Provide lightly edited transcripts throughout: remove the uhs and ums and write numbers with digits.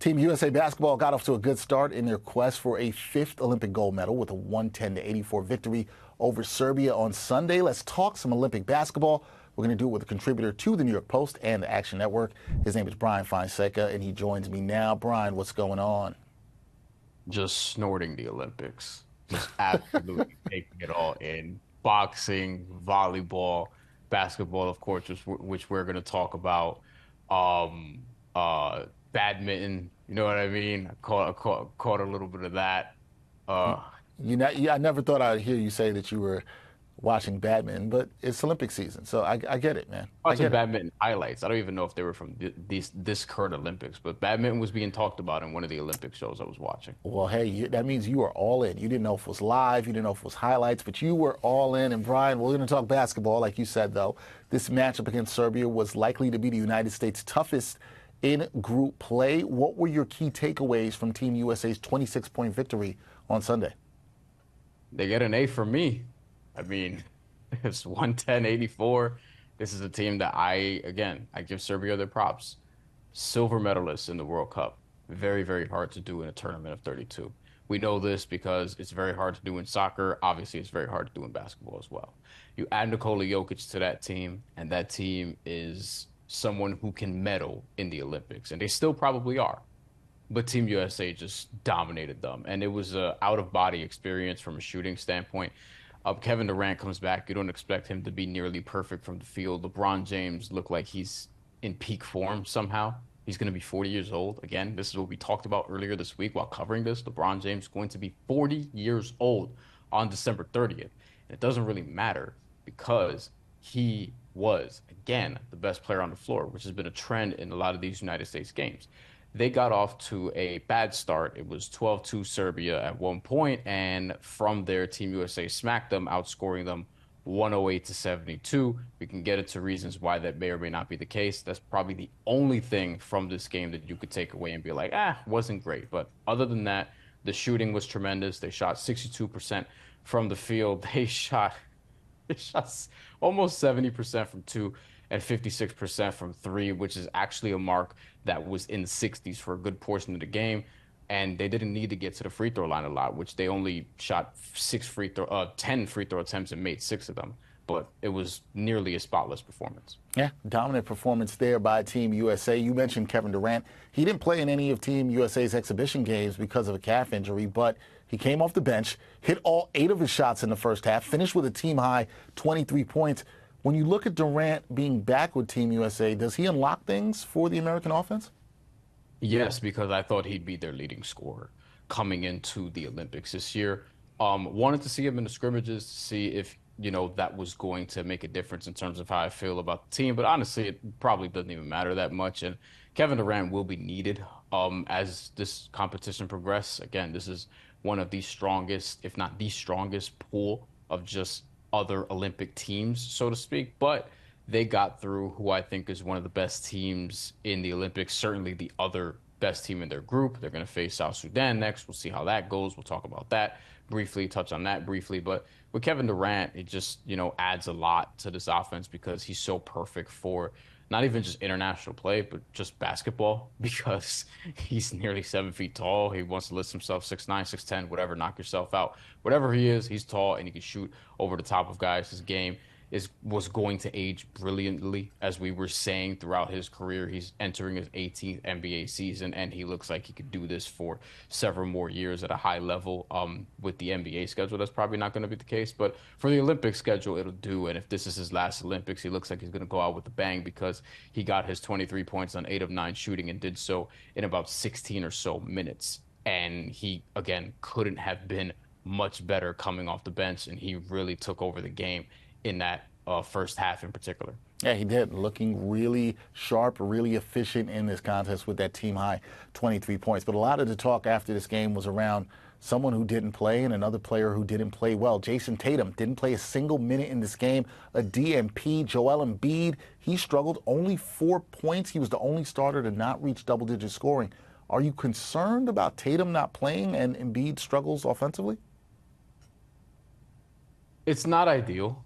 Team USA basketball got off to a good start in their quest for a fifth Olympic gold medal with a 110-84 victory over Serbia on Sunday. Let's talk some Olympic basketball. We're going to do it with a contributor to the New York Post and the Action Network. His name is Bryan Fonseca, and he joins me now. Bryan, what's going on? Just snorting the Olympics, just absolutely taking it all in. Boxing, volleyball, basketball, of course, which we're going to talk about. Um, Badminton, you know what I mean? I caught a little bit of that. Uh, I never thought I'd hear you say that you were watching badminton, but it's Olympic season, so I get it, man. I Watching get it. badminton highlights. I don't even know if they were from this current Olympics, but badminton was being talked about in one of the Olympic shows I was watching. Well, hey, that means you are all in. You didn't know if it was live, you didn't know if it was highlights, but you were all in. And Bryan, we're going to talk basketball, like you said, though. This matchup against Serbia was likely to be the United States' toughest in group play. What were your key takeaways from Team USA's 26-point victory on Sunday? They get an A from me. I mean, it's 110-84. This is a team that I give Serbia their props. Silver medalists in the World Cup. Very, very hard to do in a tournament of 32. We know this because it's very hard to do in soccer. Obviously, it's very hard to do in basketball as well. You add Nikola Jokic to that team, and that team is someone who can medal in the Olympics, and they still probably are. But Team USA just dominated them, and it was a out-of-body experience from a shooting standpoint. Kevin Durant comes back. You don't expect him to be nearly perfect from the field. LeBron James looked like he's in peak form somehow. He's going to be 40 years old. Again, this is what we talked about earlier this week while covering this. LeBron James is going to be 40 years old on December 30th. And it doesn't really matter because he was, again, the best player on the floor, which has been a trend in a lot of these United States games. They got off to a bad start. It was 12-2 Serbia at one point, and from there, Team USA smacked them, outscoring them 108-72. We can get into reasons why that may or may not be the case. That's probably the only thing from this game that you could take away and be like, wasn't great. But other than that, the shooting was tremendous. They shot 62% from the field. They shot almost 70% from two and 56% from three, which is actually a mark that was in the 60s for a good portion of the game. And they didn't need to get to the free throw line a lot, which they only shot 10 free throw attempts and made six of them. But it was nearly a spotless performance. Yeah, dominant performance there by Team USA. You mentioned Kevin Durant. He didn't play in any of Team USA's exhibition games because of a calf injury, but he came off the bench, hit all 8 of his shots in the first half, finished with a team-high 23 points. When you look at Durant being back with Team USA, does he unlock things for the American offense? Yes, because I thought he'd be their leading scorer coming into the Olympics this year. Wanted to see him in the scrimmages to see if, that was going to make a difference in terms of how I feel about the team. But honestly, it probably doesn't even matter that much. And Kevin Durant will be needed as this competition progresses. Again, this is one of the strongest, if not the strongest pool of just other Olympic teams, so to speak. But they got through who I think is one of the best teams in the Olympics, certainly the other best team in their group. They're going to face South Sudan next. We'll see how that goes. We'll talk about that briefly, touch on that briefly. But with Kevin Durant, it just, adds a lot to this offense because he's so perfect for not even just international play, but just basketball because he's nearly 7 feet tall. He wants to list himself 6'9", 6'10", whatever, knock yourself out. Whatever he is, he's tall and he can shoot over the top of guys. His game was going to age brilliantly, as we were saying throughout his career. He's entering his 18th NBA season, and he looks like he could do this for several more years at a high level. With the NBA schedule, that's probably not going to be the case, but for the Olympic schedule, it'll do. And if this is his last Olympics, he looks like he's going to go out with a bang because he got his 23 points on 8 of 9 shooting and did so in about 16 or so minutes. And he, again, couldn't have been much better coming off the bench, and he really took over the game in that first half in particular. Yeah, he did. Looking really sharp, really efficient in this contest with that team-high 23 points. But a lot of the talk after this game was around someone who didn't play and another player who didn't play well. Jason Tatum didn't play a single minute in this game. A DNP. Joel Embiid, he struggled. Only 4 points. He was the only starter to not reach double-digit scoring. Are you concerned about Tatum not playing and Embiid struggles offensively? It's not ideal.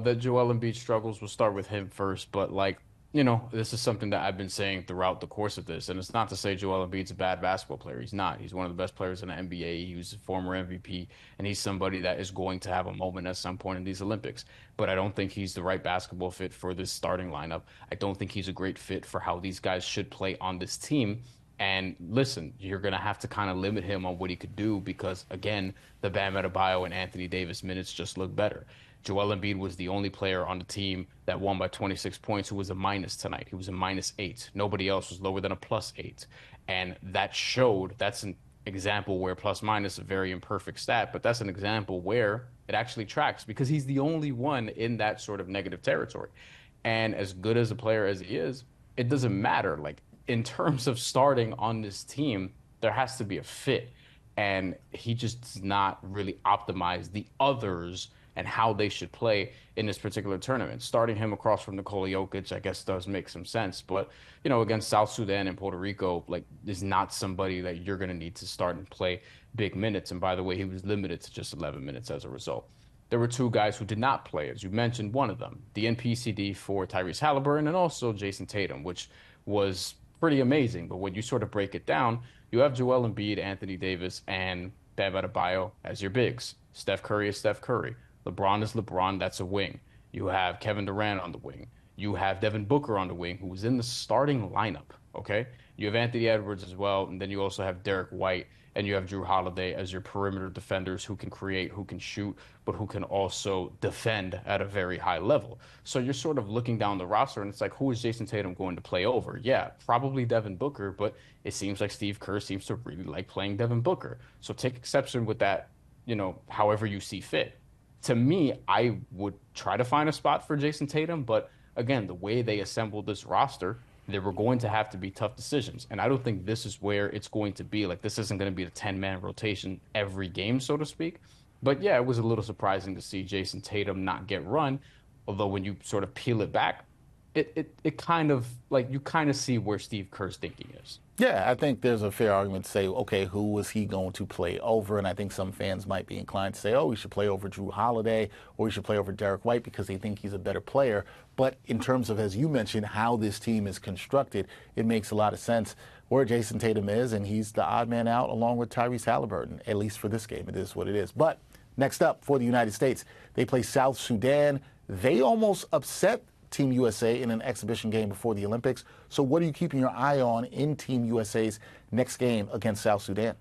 That Joel Embiid struggles. We'll start with him first, but like this is something that I've been saying throughout the course of this, and it's not to say Joel Embiid's a bad basketball player. He's not. He's one of the best players in the NBA. He was a former MVP, and he's somebody that is going to have a moment at some point in these Olympics. But I don't think he's the right basketball fit for this starting lineup. I don't think he's a great fit for how these guys should play on this team. And listen, you're going to have to kind of limit him on what he could do because, again, the Bam Adebayo and Anthony Davis minutes just look better. Joel Embiid was the only player on the team that won by 26 points who was a minus tonight. He was a -8. Nobody else was lower than a +8. And that showed that's an example where plus minus is a very imperfect stat, but that's an example where it actually tracks because he's the only one in that sort of negative territory. And as good as a player as he is, it doesn't matter. Like in terms of starting on this team, there has to be a fit. And he just does not really optimize the others and how they should play in this particular tournament. Starting him across from Nikola Jokic, I guess, does make some sense. But, against South Sudan and Puerto Rico, like, is not somebody that you're going to need to start and play big minutes. And by the way, he was limited to just 11 minutes as a result. There were two guys who did not play, as you mentioned, one of them, the NPCD for Tyrese Halliburton and also Jason Tatum, which was pretty amazing. But when you sort of break it down, you have Joel Embiid, Anthony Davis, and Bam Adebayo as your bigs. Steph Curry is Steph Curry. LeBron is LeBron. That's a wing. You have Kevin Durant on the wing. You have Devin Booker on the wing, who was in the starting lineup. Okay. You have Anthony Edwards as well. And then you also have Derek White and you have Drew Holiday as your perimeter defenders who can create, who can shoot, but who can also defend at a very high level. So you're sort of looking down the roster and it's like, who is Jason Tatum going to play over? Yeah, probably Devin Booker, but it seems like Steve Kerr seems to really like playing Devin Booker. So take exception with that, however you see fit. To me, I would try to find a spot for Jason Tatum, but again, the way they assembled this roster, there were going to have to be tough decisions. And I don't think this is where it's going to be. Like, this isn't going to be a 10-man rotation every game, so to speak. But yeah, it was a little surprising to see Jason Tatum not get run. Although when you sort of peel it back, it kind of like you kind of see where Steve Kerr's thinking is. Yeah, I think there's a fair argument to say, okay, who was he going to play over? And I think some fans might be inclined to say, oh, we should play over Drew Holiday or we should play over Derek White because they think he's a better player. But in terms of, as you mentioned, how this team is constructed, it makes a lot of sense where Jason Tatum is, and he's the odd man out along with Tyrese Halliburton, at least for this game. It is what it is. But next up for the United States, they play South Sudan. They almost upset Team USA in an exhibition game before the Olympics. So what are you keeping your eye on in Team USA's next game against South Sudan?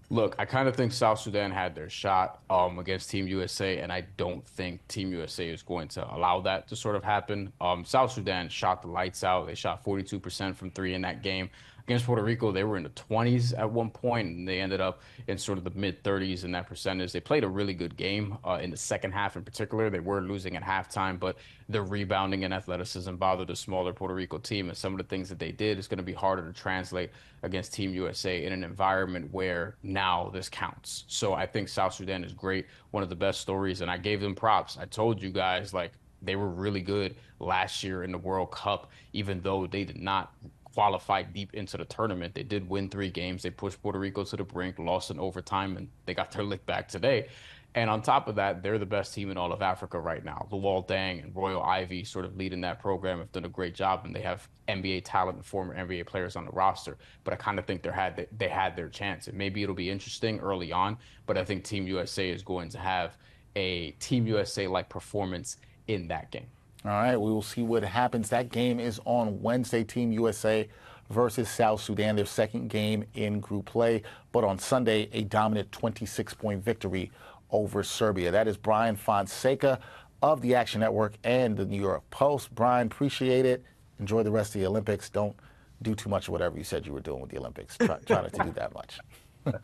Look, I kind of think South Sudan had their shot against Team USA, and I don't think Team USA is going to allow that to sort of happen. South Sudan shot the lights out. They shot 42% from three in that game. Against Puerto Rico, they were in the 20s at one point, and they ended up in sort of the mid-30s in that percentage. They played a really good game in the second half in particular. They were losing at halftime, but the rebounding and athleticism bothered the smaller Puerto Rico team, and some of the things that they did is going to be harder to translate against Team USA in an environment where now this counts. So I think South Sudan is great, one of the best stories, and I gave them props. I told you guys, like, they were really good last year in the World Cup, even though they did not qualified deep into the tournament. They did win 3 games. They pushed Puerto Rico to the brink, lost in overtime, and they got their lick back today. And on top of that, they're the best team in all of Africa right now. Luol Deng and Royal Ivy sort of leading that program have done a great job, and they have NBA talent and former NBA players on the roster. But I kind of think they had their chance. And maybe it'll be interesting early on, but I think Team USA is going to have a Team USA-like performance in that game. All right, we will see what happens. That game is on Wednesday, Team USA versus South Sudan, their second game in group play. But on Sunday, a dominant 26-point victory over Serbia. That is Bryan Fonseca of the Action Network and the New York Post. Bryan, appreciate it. Enjoy the rest of the Olympics. Don't do too much of whatever you said you were doing with the Olympics. Try not to do that much.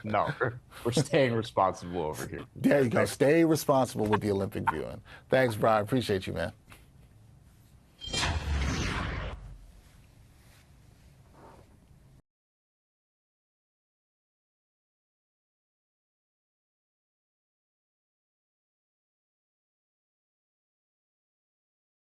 No, we're staying responsible over here. There you go. Stay responsible with the Olympic viewing. Thanks, Bryan. Appreciate you, man.